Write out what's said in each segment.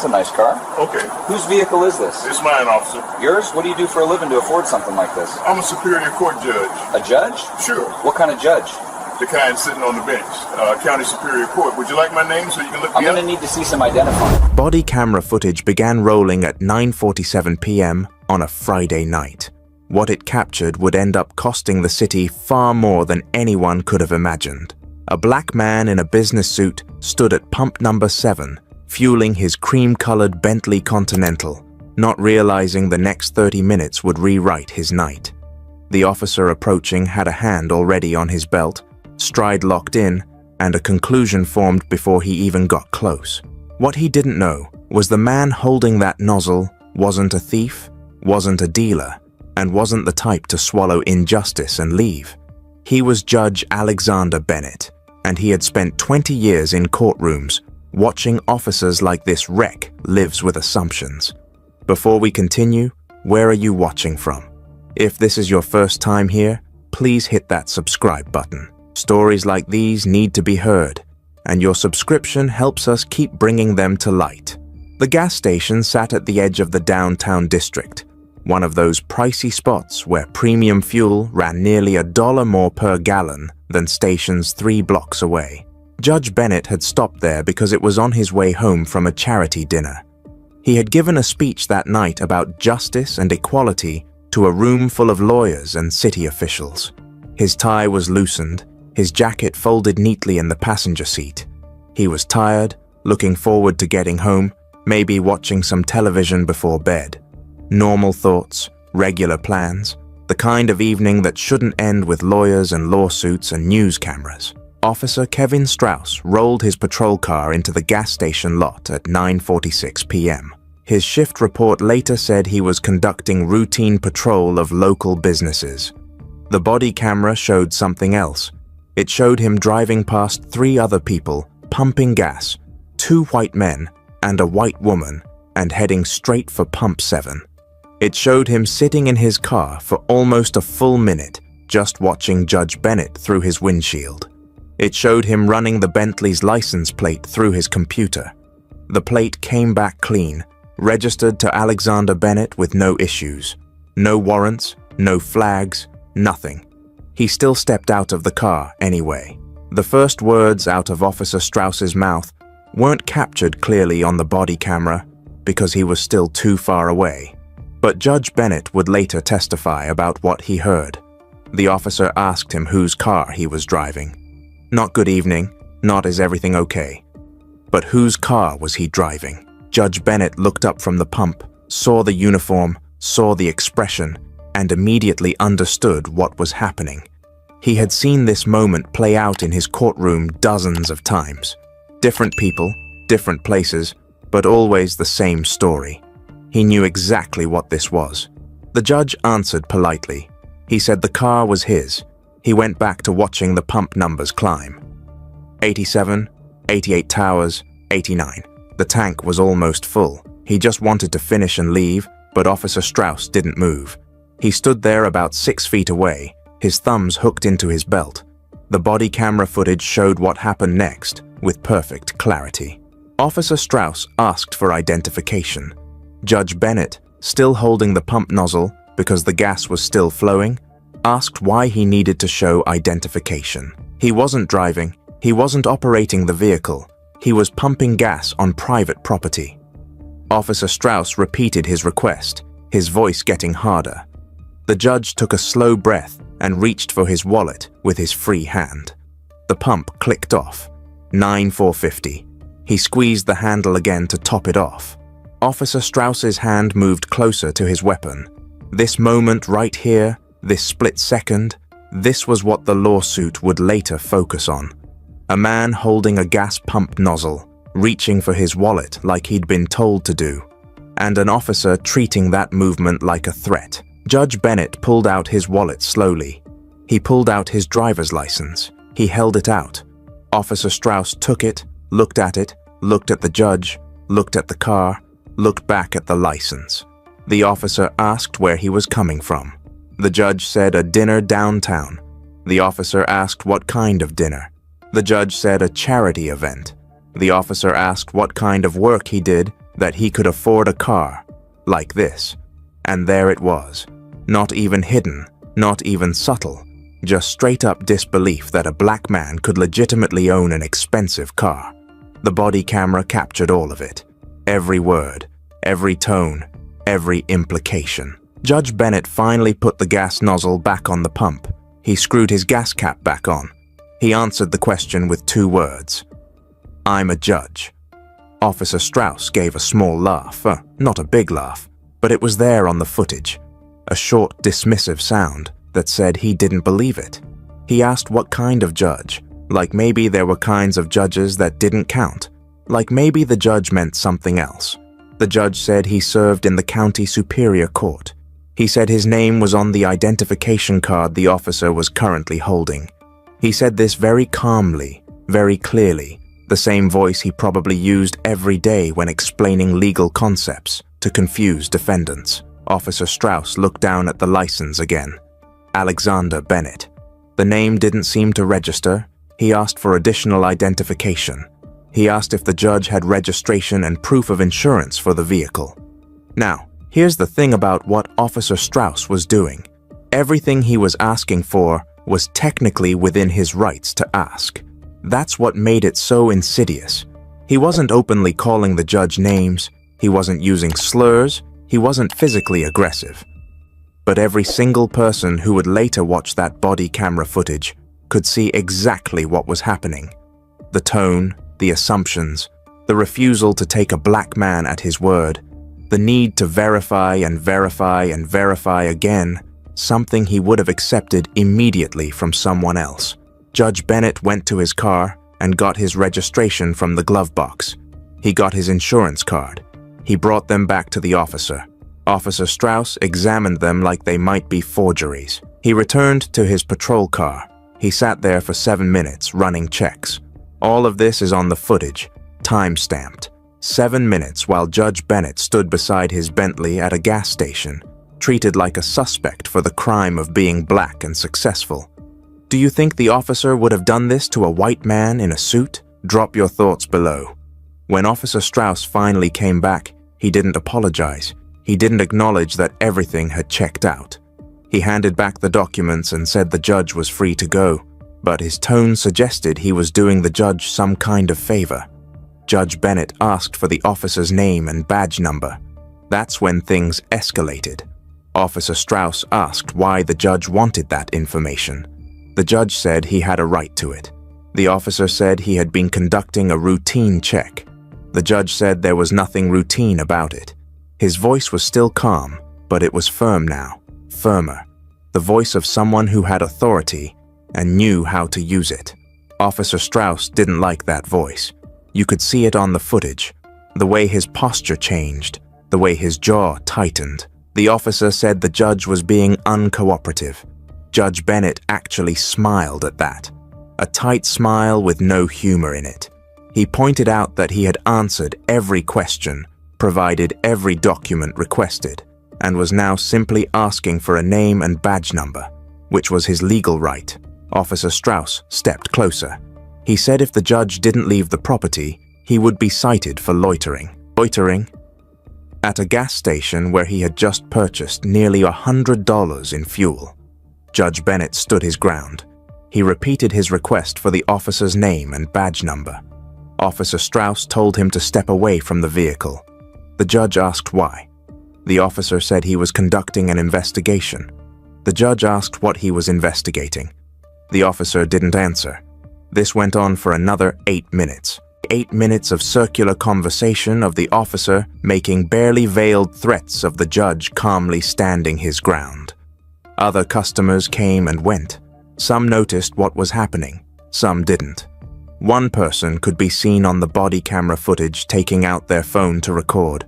That's a nice car. Okay. Whose vehicle is this? It's mine, officer. Yours? What do you do for a living to afford something like this? I'm a superior court judge. A judge? Sure. What kind of judge? The kind sitting on the bench. County Superior Court. Would you like my name so you can look me up? I'm going to need to see some identifying. Body camera footage began rolling at 9:47 p.m. on a Friday night. What it captured would end up costing the city far more than anyone could have imagined. A black man in a business suit stood at pump number 7, fueling his cream-colored Bentley Continental, not realizing the next 30 minutes would rewrite his night. The officer approaching had a hand already on his belt, stride locked in, and a conclusion formed before he even got close. What he didn't know was the man holding that nozzle wasn't a thief, wasn't a dealer, and wasn't the type to swallow injustice and leave. He was Judge Alexander Bennett, and he had spent 20 years in courtrooms watching officers like this wreck lives with assumptions. Before we continue, where are you watching from? If this is your first time here, please hit that subscribe button. Stories like these need to be heard, and your subscription helps us keep bringing them to light. The gas station sat at the edge of the downtown district, one of those pricey spots where premium fuel ran nearly $1 more per gallon than stations 3 blocks away. Judge Bennett had stopped there because it was on his way home from a charity dinner. He had given a speech that night about justice and equality to a room full of lawyers and city officials. His tie was loosened, his jacket folded neatly in the passenger seat. He was tired, looking forward to getting home, maybe watching some television before bed. Normal thoughts, regular plans, the kind of evening that shouldn't end with lawyers and lawsuits and news cameras. Officer Kevin Strauss rolled his patrol car into the gas station lot at 9:46 p.m. His shift report later said he was conducting routine patrol of local businesses. The body camera showed something else. It showed him driving past 3 other people, pumping gas, 2 white men and a white woman, and heading straight for pump 7. It showed him sitting in his car for almost a full minute, just watching Judge Bennett through his windshield. It showed him running the Bentley's license plate through his computer. The plate came back clean, registered to Alexander Bennett with no issues. No warrants, no flags, nothing. He still stepped out of the car anyway. The first words out of Officer Strauss's mouth weren't captured clearly on the body camera because he was still too far away. But Judge Bennett would later testify about what he heard. The officer asked him whose car he was driving. Not good evening, not is everything okay. But whose car was he driving? Judge Bennett looked up from the pump, saw the uniform, saw the expression, and immediately understood what was happening. He had seen this moment play out in his courtroom dozens of times. Different people, different places, but always the same story. He knew exactly what this was. The judge answered politely. He said the car was his. He went back to watching the pump numbers climb. 87, 88 towers, 89. The tank was almost full. He just wanted to finish and leave, but Officer Strauss didn't move. He stood there about 6 feet away, his thumbs hooked into his belt. The body camera footage showed what happened next, with perfect clarity. Officer Strauss asked for identification. Judge Bennett, still holding the pump nozzle because the gas was still flowing, asked why he needed to show identification. He wasn't driving, he wasn't operating the vehicle, he was pumping gas on private property. Officer Strauss repeated his request, his voice getting harder. The judge took a slow breath and reached for his wallet with his free hand. The pump clicked off. 9,450. He squeezed the handle again to top it off. Officer Strauss's hand moved closer to his weapon. This moment right here, this split second, this was what the lawsuit would later focus on. A man holding a gas pump nozzle, reaching for his wallet like he'd been told to do, and an officer treating that movement like a threat. Judge Bennett pulled out his wallet slowly. He pulled out his driver's license. He held it out. Officer Strauss took it, looked at the judge, looked at the car, looked back at the license. The officer asked where he was coming from. The judge said a dinner downtown. The officer asked what kind of dinner. The judge said a charity event. The officer asked what kind of work he did. that he could afford a car like this. And there it was. Not even hidden, not even subtle, just straight up disbelief that a black man could legitimately own an expensive car. The body camera captured all of it. Every word, every tone, every implication. Judge Bennett finally put the gas nozzle back on the pump. He screwed his gas cap back on. He answered the question with 2 words. "I'm a judge." Officer Strauss gave a small laugh, not a big laugh, but it was there on the footage. A short, dismissive sound that said he didn't believe it. He asked what kind of judge, like maybe there were kinds of judges that didn't count, like maybe the judge meant something else. The judge said he served in the county superior court. He said his name was on the identification card the officer was currently holding. He said this very calmly, very clearly, the same voice he probably used every day when explaining legal concepts to confuse defendants. Officer Strauss looked down at the license again. Alexander Bennett. The name didn't seem to register. He asked for additional identification. He asked if the judge had registration and proof of insurance for the vehicle. Now, here's the thing about what Officer Strauss was doing. Everything he was asking for was technically within his rights to ask. That's what made it so insidious. He wasn't openly calling the judge names. He wasn't using slurs. He wasn't physically aggressive. But every single person who would later watch that body camera footage could see exactly what was happening. The tone, the assumptions, the refusal to take a black man at his word, the need to verify and verify and verify again, something he would have accepted immediately from someone else. Judge Bennett went to his car and got his registration from the glove box. He got his insurance card. He brought them back to the officer. Officer Strauss examined them like they might be forgeries. He returned to his patrol car. He sat there for 7 minutes running checks. All of this is on the footage, time-stamped. 7 minutes while Judge Bennett stood beside his Bentley at a gas station, treated like a suspect for the crime of being black and successful. Do you think the officer would have done this to a white man in a suit? Drop your thoughts below. When Officer Strauss finally came back, he didn't apologize. He didn't acknowledge that everything had checked out. He handed back the documents and said the judge was free to go, but his tone suggested he was doing the judge some kind of favor. Judge Bennett asked for the officer's name and badge number. That's when things escalated. Officer Strauss asked why the judge wanted that information. The judge said he had a right to it. The officer said he had been conducting a routine check. The judge said there was nothing routine about it. His voice was still calm, but it was firm now, firmer. The voice of someone who had authority and knew how to use it. Officer Strauss didn't like that voice. You could see it on the footage, the way his posture changed, the way his jaw tightened. The officer said the judge was being uncooperative. Judge Bennett actually smiled at that. A tight smile with no humor in it. He pointed out that he had answered every question, provided every document requested, and was now simply asking for a name and badge number, which was his legal right. Officer Strauss stepped closer. He said if the judge didn't leave the property, he would be cited for loitering. Loitering? At a gas station where he had just purchased nearly $100 in fuel. Judge Bennett stood his ground. He repeated his request for the officer's name and badge number. Officer Strauss told him to step away from the vehicle. The judge asked why. The officer said he was conducting an investigation. The judge asked what he was investigating. The officer didn't answer. This went on for another 8 minutes. 8 minutes of circular conversation of the officer making barely veiled threats of the judge calmly standing his ground. Other customers came and went. Some noticed what was happening, some didn't. One person could be seen on the body camera footage taking out their phone to record.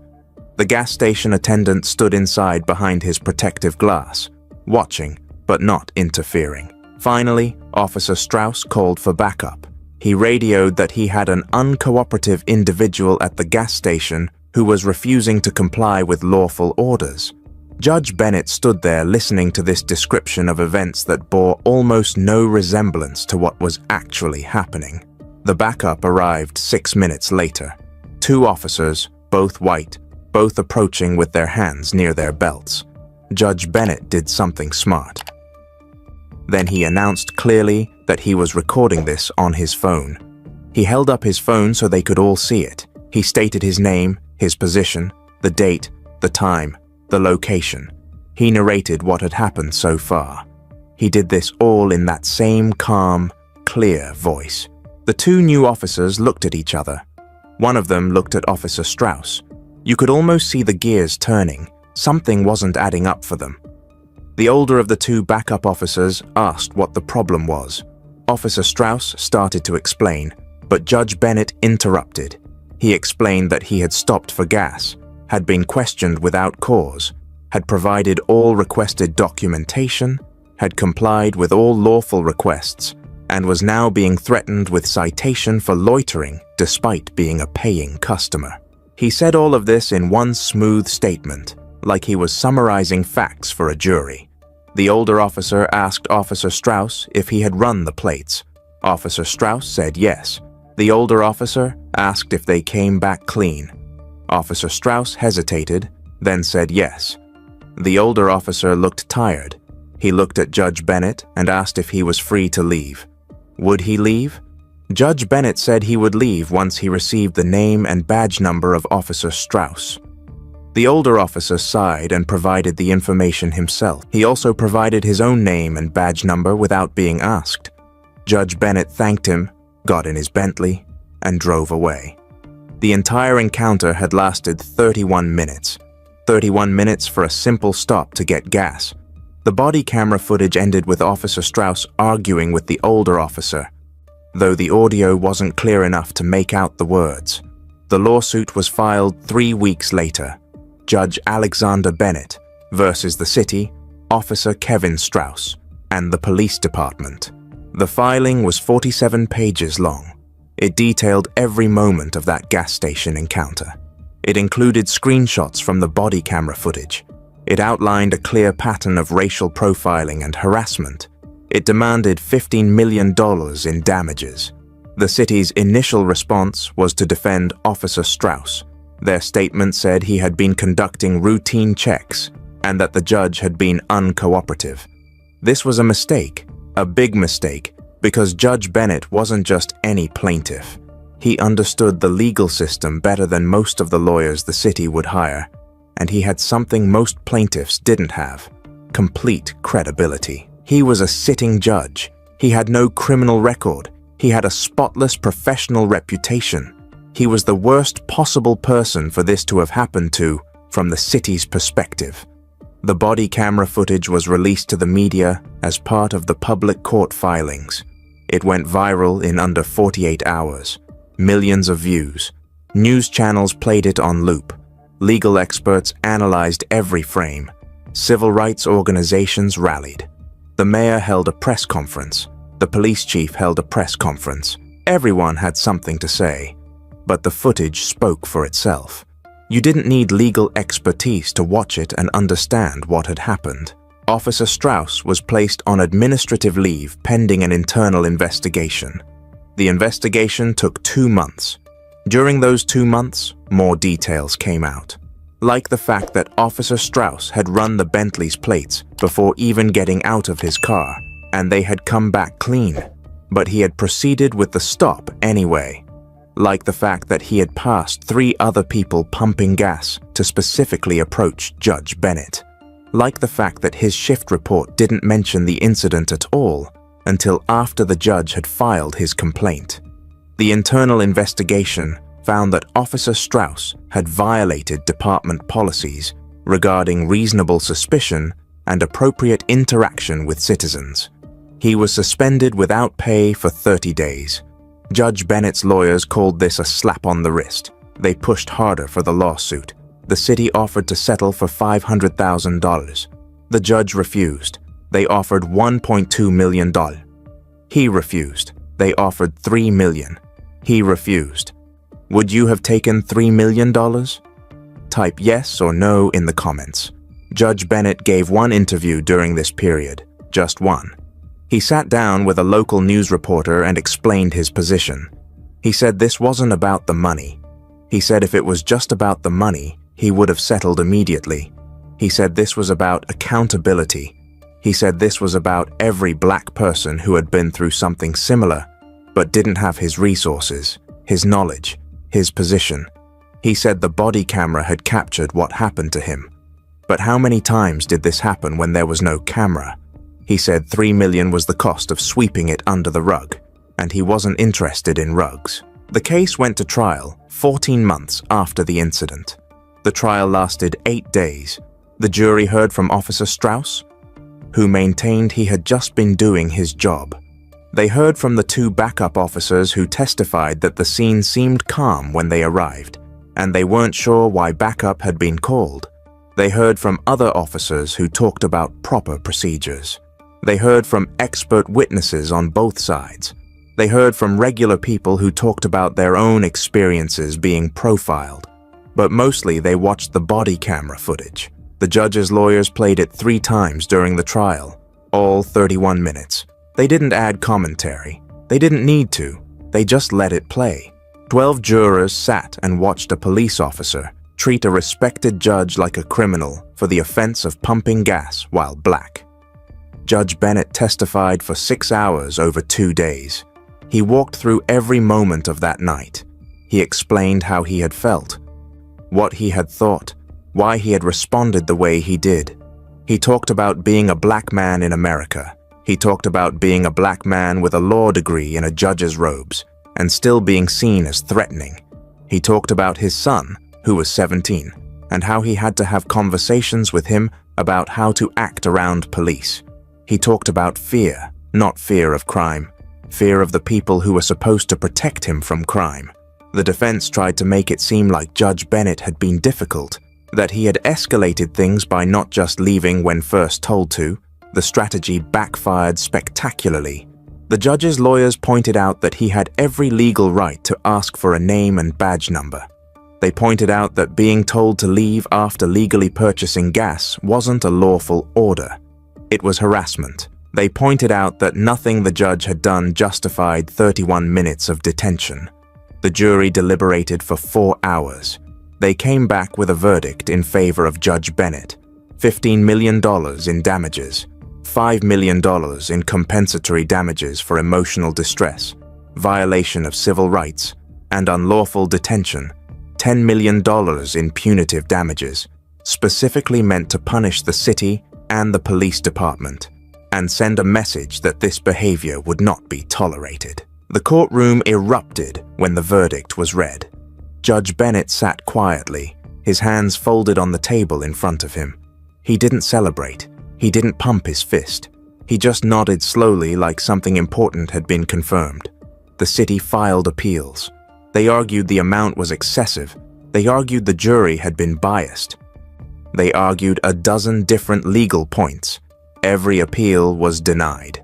The gas station attendant stood inside behind his protective glass, watching but not interfering. Finally, Officer Strauss called for backup. He radioed that he had an uncooperative individual at the gas station who was refusing to comply with lawful orders. Judge Bennett stood there listening to this description of events that bore almost no resemblance to what was actually happening. The backup arrived 6 minutes later. 2 officers, both white, both approaching with their hands near their belts. Judge Bennett did something smart. Then he announced clearly that he was recording this on his phone. He held up his phone so they could all see it. He stated his name, his position, the date, the time, the location. He narrated what had happened so far. He did this all in that same calm, clear voice. The two new officers looked at each other. One of them looked at Officer Strauss. You could almost see the gears turning. Something wasn't adding up for them. The older of the two backup officers asked what the problem was. Officer Strauss started to explain, but Judge Bennett interrupted. He explained that he had stopped for gas, had been questioned without cause, had provided all requested documentation, had complied with all lawful requests, and was now being threatened with citation for loitering despite being a paying customer. He said all of this in one smooth statement, like he was summarizing facts for a jury. The older officer asked Officer Strauss if he had run the plates. Officer Strauss said yes. The older officer asked if they came back clean. Officer Strauss hesitated, then said yes. The older officer looked tired. He looked at Judge Bennett and asked if he was free to leave. Would he leave? Judge Bennett said he would leave once he received the name and badge number of Officer Strauss. The older officer sighed and provided the information himself. He also provided his own name and badge number without being asked. Judge Bennett thanked him, got in his Bentley, and drove away. The entire encounter had lasted 31 minutes. 31 minutes for a simple stop to get gas. The body camera footage ended with Officer Strauss arguing with the older officer, though the audio wasn't clear enough to make out the words. The lawsuit was filed 3 weeks later. Judge Alexander Bennett versus the city, Officer Kevin Strauss, and the police department. The filing was 47 pages long. It detailed every moment of that gas station encounter. It included screenshots from the body camera footage. It outlined a clear pattern of racial profiling and harassment. It demanded $15 million in damages. The city's initial response was to defend Officer Strauss. Their statement said he had been conducting routine checks and that the judge had been uncooperative. This was a mistake, a big mistake, because Judge Bennett wasn't just any plaintiff. He understood the legal system better than most of the lawyers the city would hire, and he had something most plaintiffs didn't have: complete credibility. He was a sitting judge. He had no criminal record. He had a spotless professional reputation. He was the worst possible person for this to have happened to from the city's perspective. The body camera footage was released to the media as part of the public court filings. It went viral in under 48 hours. Millions of views. News channels played it on loop. Legal experts analyzed every frame. Civil rights organizations rallied. The mayor held a press conference. The police chief held a press conference. Everyone had something to say. But the footage spoke for itself. You didn't need legal expertise to watch it and understand what had happened. Officer Strauss was placed on administrative leave pending an internal investigation. The investigation took 2 months. During those 2 months, more details came out. Like the fact that Officer Strauss had run the Bentley's plates before even getting out of his car, and they had come back clean. But he had proceeded with the stop anyway. Like the fact that he had passed 3 other people pumping gas to specifically approach Judge Bennett. Like the fact that his shift report didn't mention the incident at all until after the judge had filed his complaint. The internal investigation found that Officer Strauss had violated department policies regarding reasonable suspicion and appropriate interaction with citizens. He was suspended without pay for 30 days. Judge Bennett's lawyers called this a slap on the wrist. They pushed harder for the lawsuit. The city offered to settle for $500,000. The judge refused. They offered $1.2 million. He refused. They offered $3 million. He refused. Would you have taken $3 million? Type yes or no in the comments. Judge Bennett gave one interview during this period, just one. He sat down with a local news reporter and explained his position. He said this wasn't about the money. He said if it was just about the money, he would have settled immediately. He said this was about accountability. He said this was about every black person who had been through something similar, but didn't have his resources, his knowledge, his position. He said the body camera had captured what happened to him. But how many times did this happen when there was no camera? He said $3 million was the cost of sweeping it under the rug, and he wasn't interested in rugs. The case went to trial 14 months after the incident. The trial lasted 8 days. The jury heard from Officer Strauss, who maintained he had just been doing his job. They heard from the 2 backup officers who testified that the scene seemed calm when they arrived, and they weren't sure why backup had been called. They heard from other officers who talked about proper procedures. They heard from expert witnesses on both sides. They heard from regular people who talked about their own experiences being profiled. But mostly they watched the body camera footage. The judge's lawyers played it 3 times during the trial, all 31 minutes. They didn't add commentary. They didn't need to. They just let it play. 12 jurors sat and watched a police officer treat a respected judge like a criminal for the offense of pumping gas while black. Judge Bennett testified for 6 hours over 2 days. He walked through every moment of that night. He explained how he had felt, what he had thought, why he had responded the way he did. He talked about being a black man in America. He talked about being a black man with a law degree in a judge's robes and still being seen as threatening. He talked about his son, who was 17, and how he had to have conversations with him about how to act around police. He talked about fear, not fear of crime, fear of the people who were supposed to protect him from crime. The defense tried to make it seem like Judge Bennett had been difficult, that he had escalated things by not just leaving when first told to. The strategy backfired spectacularly. The judge's lawyers pointed out that he had every legal right to ask for a name and badge number. They pointed out that being told to leave after legally purchasing gas wasn't a lawful order. It was harassment. They pointed out that nothing the judge had done justified 31 minutes of detention. The jury deliberated for 4 hours. They came back with a verdict in favor of Judge Bennett: $15 million in damages, $5 million in compensatory damages for emotional distress, violation of civil rights, and unlawful detention, $10 million in punitive damages, specifically meant to punish the city and the police department, and send a message that this behavior would not be tolerated. The courtroom erupted when the verdict was read. Judge Bennett sat quietly, his hands folded on the table in front of him. He didn't celebrate. He didn't pump his fist. He just nodded slowly like something important had been confirmed. The city filed appeals. They argued the amount was excessive. They argued the jury had been biased. They argued a dozen different legal points. Every appeal was denied.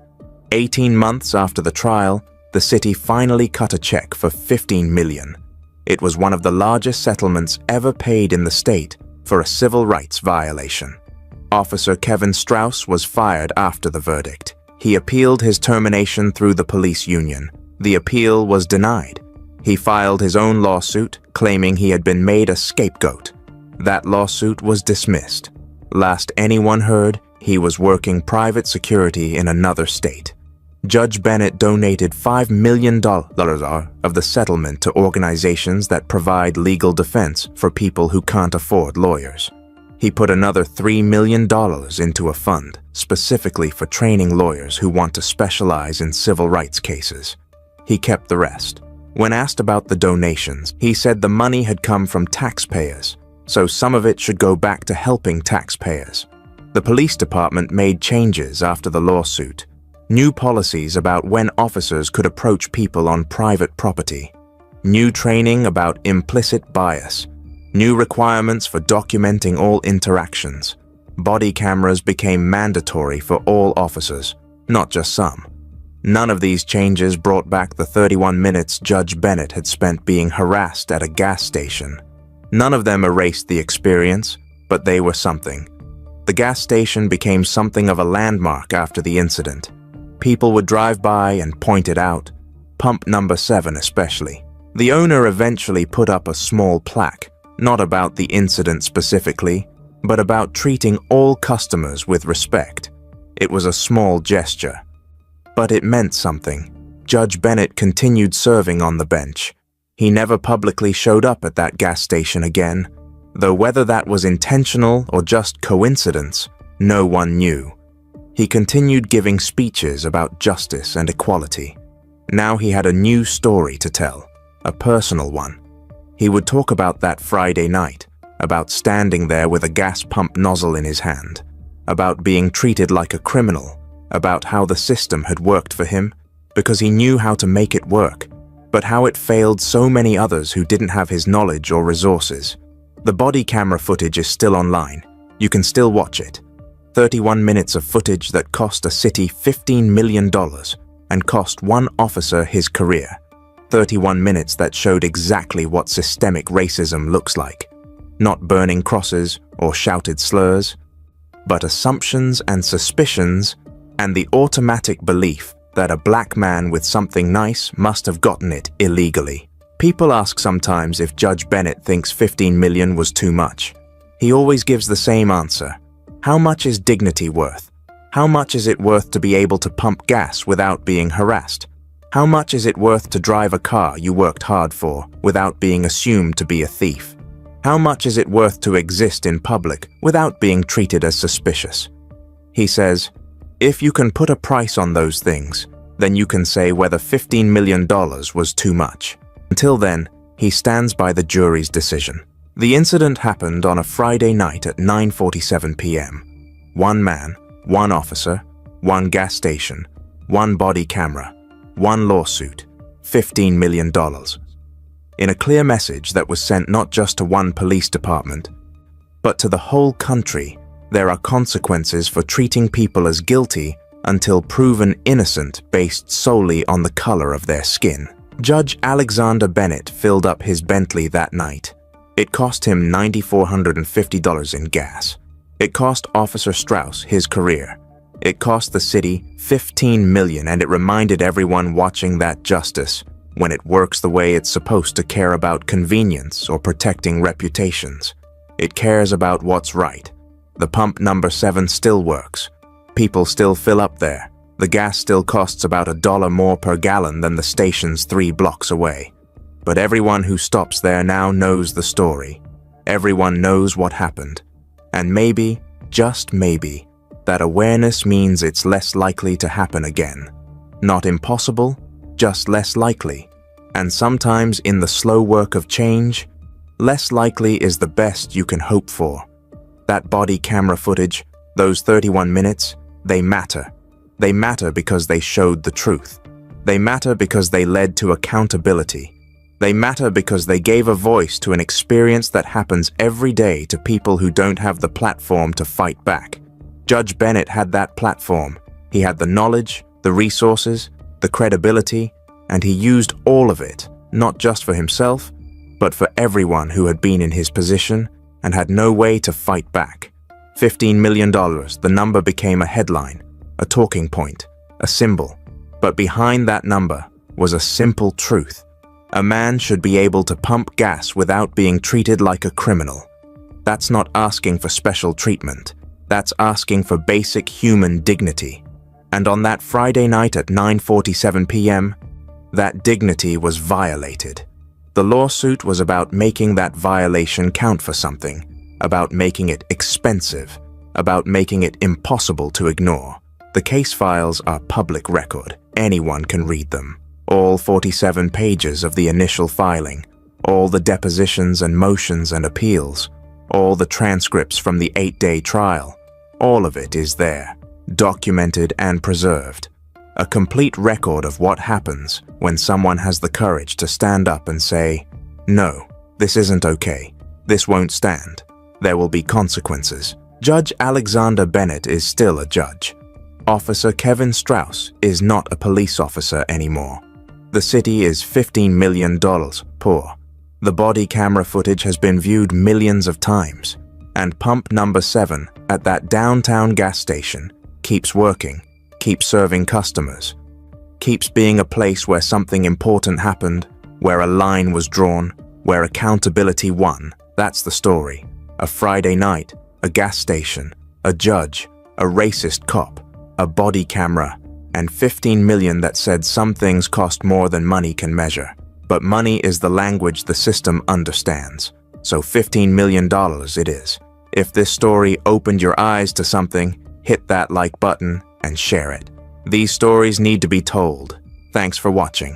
18 months after the trial, the city finally cut a check for $15 million. It was one of the largest settlements ever paid in the state for a civil rights violation. Officer Kevin Strauss was fired after the verdict. He appealed his termination through the police union. The appeal was denied. He filed his own lawsuit, claiming he had been made a scapegoat. That lawsuit was dismissed. Last anyone heard, he was working private security in another state. Judge Bennett donated $5 million of the settlement to organizations that provide legal defense for people who can't afford lawyers. He put another $3 million into a fund, specifically for training lawyers who want to specialize in civil rights cases. He kept the rest. When asked about the donations, he said the money had come from taxpayers, so some of it should go back to helping taxpayers. The police department made changes after the lawsuit. New policies about when officers could approach people on private property. New training about implicit bias. New requirements for documenting all interactions. Body cameras became mandatory for all officers, not just some. None of these changes brought back the 31 minutes Judge Bennett had spent being harassed at a gas station. None of them erased the experience, but they were something. The gas station became something of a landmark after the incident. People would drive by and point it out, pump number 7 especially. The owner eventually put up a small plaque, not about the incident specifically, but about treating all customers with respect. It was a small gesture, but it meant something. Judge Bennett continued serving on the bench. He never publicly showed up at that gas station again, though whether that was intentional or just coincidence, no one knew. He continued giving speeches about justice and equality. Now he had a new story to tell, a personal one. He would talk about that Friday night, about standing there with a gas pump nozzle in his hand, about being treated like a criminal, about how the system had worked for him because he knew how to make it work, but how it failed so many others who didn't have his knowledge or resources. The body camera footage is still online. You can still watch it. 31 minutes of footage that cost a city $15 million and cost one officer his career. 31 minutes that showed exactly what systemic racism looks like. Not burning crosses or shouted slurs, but assumptions and suspicions and the automatic belief that a black man with something nice must have gotten it illegally. People ask sometimes if Judge Bennett thinks 15 million was too much. He always gives the same answer. How much is dignity worth? How much is it worth to be able to pump gas without being harassed? How much is it worth to drive a car you worked hard for without being assumed to be a thief? How much is it worth to exist in public without being treated as suspicious? He says, if you can put a price on those things, then you can say whether $15 million was too much. Until then, he stands by the jury's decision. The incident happened on a Friday night at 9:47 p.m. One man, one officer, one gas station, one body camera, one lawsuit, $15 million. In a clear message that was sent not just to one police department, but to the whole country, there are consequences for treating people as guilty until proven innocent based solely on the color of their skin. Judge Alexander Bennett filled up his Bentley that night. It cost him $9,450 in gas. It cost Officer Strauss his career. It cost the city $15 million, and it reminded everyone watching that justice, when it works the way it's supposed to care about convenience or protecting reputations. It cares about what's right. The pump number 7 still works. People still fill up there. The gas still costs about $1 more per gallon than the stations 3 blocks away. But everyone who stops there now knows the story. Everyone knows what happened. And maybe, just maybe, that awareness means it's less likely to happen again. Not impossible, just less likely. And sometimes in the slow work of change, less likely is the best you can hope for. That body camera footage, those 31 minutes, they matter. They matter because they showed the truth. They matter because they led to accountability. They matter because they gave a voice to an experience that happens every day to people who don't have the platform to fight back. Judge Bennett had that platform. He had the knowledge, the resources, the credibility, and he used all of it, not just for himself, but for everyone who had been in his position and had no way to fight back. $15 million, the number became a headline, a talking point, a symbol. But behind that number was a simple truth. A man should be able to pump gas without being treated like a criminal. That's not asking for special treatment. That's asking for basic human dignity. And on that Friday night at 9:47 p.m., that dignity was violated. The lawsuit was about making that violation count for something, about making it expensive, about making it impossible to ignore. The case files are public record. Anyone can read them. All 47 pages of the initial filing, all the depositions and motions and appeals, all the transcripts from the 8-day trial, all of it is there, documented and preserved. A complete record of what happens when someone has the courage to stand up and say, "No, this isn't okay. This won't stand. There will be consequences." Judge Alexander Bennett is still a judge. Officer Kevin Strauss is not a police officer anymore. The city is $15 million poor. The body camera footage has been viewed millions of times, and pump number 7 at that downtown gas station keeps working, keeps serving customers, keeps being a place where something important happened, where a line was drawn, where accountability won. That's the story. A Friday night, a gas station, a judge, a racist cop, a body camera, and 15 million that said some things cost more than money can measure. But money is the language the system understands. So $15 million it is. If this story opened your eyes to something, hit that like button and share it. These stories need to be told. Thanks for watching.